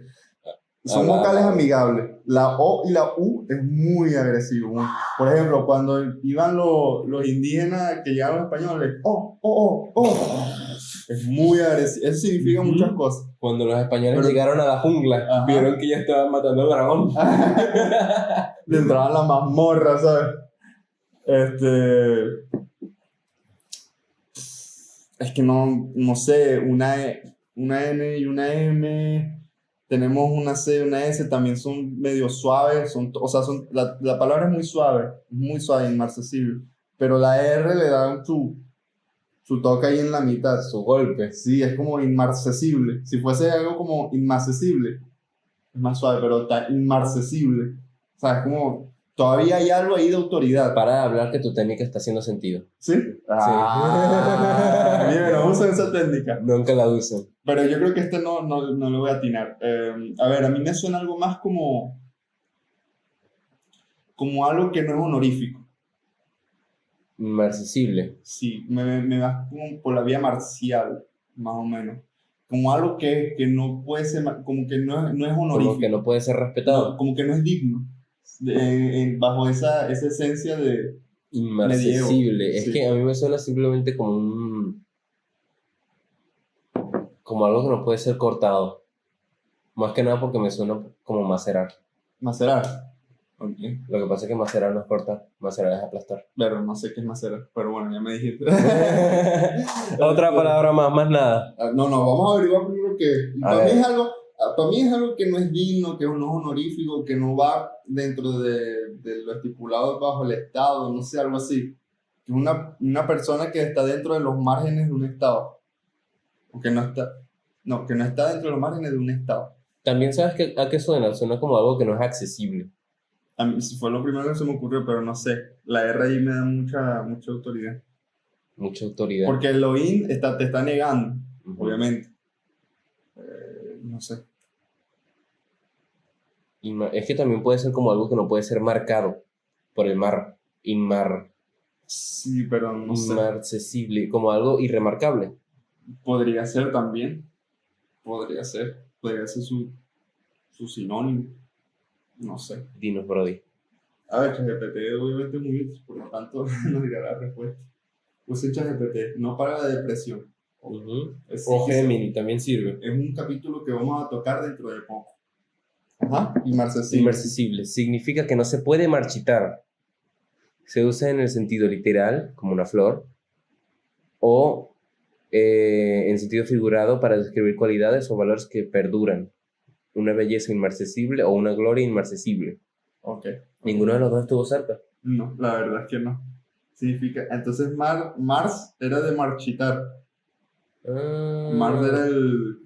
Son vocales amigables. La O y la U es muy agresivo. Por ejemplo, cuando iban los indígenas que llegaron los españoles, es muy agresivo. Eso significa muchas cosas. Cuando los españoles Pero- llegaron a la jungla, Ajá. vieron que ya estaban matando al dragón. Le entraban las mazmorras, ¿sabes? Es que no sé, una N y una M. Tenemos una C y una S, también son medio suaves, la palabra es muy suave, inmarcesible, pero la R le da su toque ahí en la mitad. Su golpe. Sí, es como inmarcesible. Si fuese algo como inmarcesible, es más suave, pero está inmarcesible. O sea, es como, todavía hay algo ahí de autoridad. Para de hablar que tu técnica está haciendo sentido. ¿Sí? Bien, no uso esa técnica. Nunca la uso. Pero yo creo que este no lo voy a atinar. A ver, a mí me suena algo más como algo que no es honorífico. Inmarcesible. Sí, me va como por la vía marcial, más o menos. Como algo que no puede ser, como que no es honorífico. Como que no puede ser respetado. No, como que no es digno. Bajo esa esencia de Inmarcesible. medievo, Es sí. que a mí me suena simplemente como algo que no puede ser cortado. Más que nada porque me suena como macerar. macerar. Okay. Lo que pasa es que macerar no es cortar, macerar es aplastar. Pero no sé qué es macerar, pero bueno, ya me dijiste. Otra palabra más nada. No, vamos a averiguar primero que para mí es algo que no es digno, que no es honorífico, que no va dentro de lo estipulado bajo el Estado, no sé, algo así. Que es una persona que está dentro de los márgenes de un Estado. O que no está dentro de los márgenes de un Estado. También sabes a qué suena. Suena como algo que no es accesible. A mí fue lo primero que se me ocurrió, pero no sé. La R ahí me da mucha autoridad. Mucha autoridad. Porque el OIN te está negando, Ujú. obviamente. No sé. Es que también puede ser como algo que no puede ser marcado por el mar. Sí, pero no sé. Inmarcesible. Como algo irremarcable. Podría ser también. Podría ser su sinónimo. No sé. Dinos, Brody. A ver, ChatGPT obviamente es muy útil, por lo tanto nos dirá la respuesta. Use ChatGPT, no para la depresión. Ujú. Es, O Gemini también sirve. es un capítulo que vamos a tocar dentro de poco. Ajá, inmarcesible. Inmarcesible significa que no se puede marchitar. Se usa en el sentido literal, como una flor, o en sentido figurado para describir cualidades o valores que perduran. Una belleza inmarcesible o una gloria inmarcesible. Ok. Ninguno de los dos estuvo cerca. No, la verdad es que no. Significa, entonces Mars era de marchitar. Mars era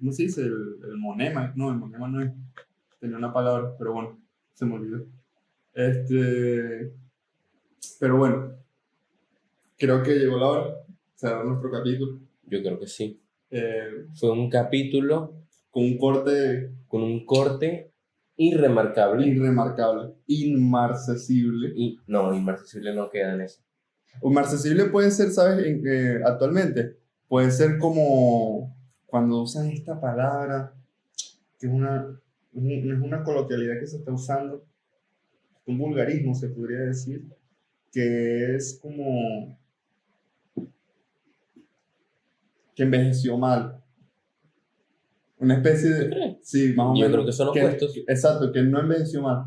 ¿cómo se dice? El monema. No, el monema no es. Tenía una palabra, pero bueno, se me olvidó. Pero bueno, creo que llegó la hora de cerrar nuestro capítulo. Yo creo que sí. Eh, Fue un capítulo con un corte con un corte irremarcable. irremarcable, inmarcesible. No, inmarcesible no queda en eso. Un marcesible puede ser, ¿sabes? Actualmente puede ser como cuando usan esta palabra, que es una coloquialidad que se está usando, un vulgarismo se podría decir, que es como que envejeció mal. Una especie ¿Tú de... crees? Sí, más o Yo menos. creo que son opuestos. Exacto, que no envejeció mal.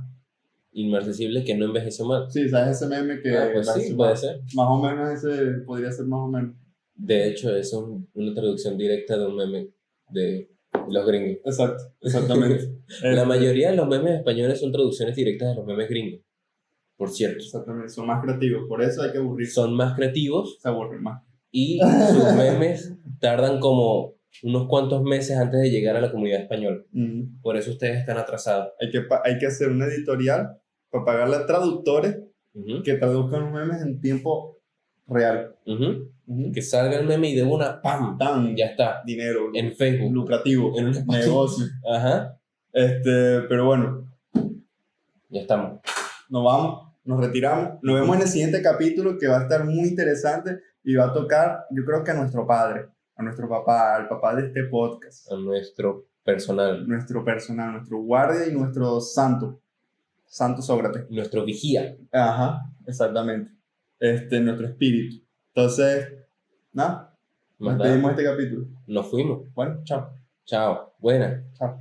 Inmarcesible que no envejeció mal. Sí, ¿sabes ese meme que Pues sí, envejeció puede mal? ser. Más o menos ese podría ser más o menos. De hecho, es una traducción directa de un meme de los gringos. Exacto, exactamente. La mayoría de los memes españoles son traducciones directas de los memes gringos, por cierto. Exactamente, son más creativos, por eso hay que aburrirse. Son más creativos Se aburren más. y sus memes tardan como unos cuantos meses antes de llegar a la comunidad española. Por eso ustedes están atrasados. Hay que hacer una editorial para pagarle a traductores Ujú, que traduzcan los memes en tiempo real. ujú. Que salga el meme y de una, ¡pam! Tan Ya está. dinero, En Facebook. lucrativo, En una negocio. Ajá. Pero bueno, Ya estamos. nos vamos, nos retiramos. Nos vemos en el siguiente capítulo que va a estar muy interesante y va a tocar, yo creo que a nuestro padre, a nuestro papá, al papá de este podcast. A nuestro personal. Nuestro personal, nuestro guardia y nuestro santo Sócrates. Nuestro vigía. Ajá, exactamente. Nuestro espíritu. Entonces, nada, nos Más nada. despedimos de este capítulo. Nos fuimos. Bueno, chao. Chao. Buena. Chao.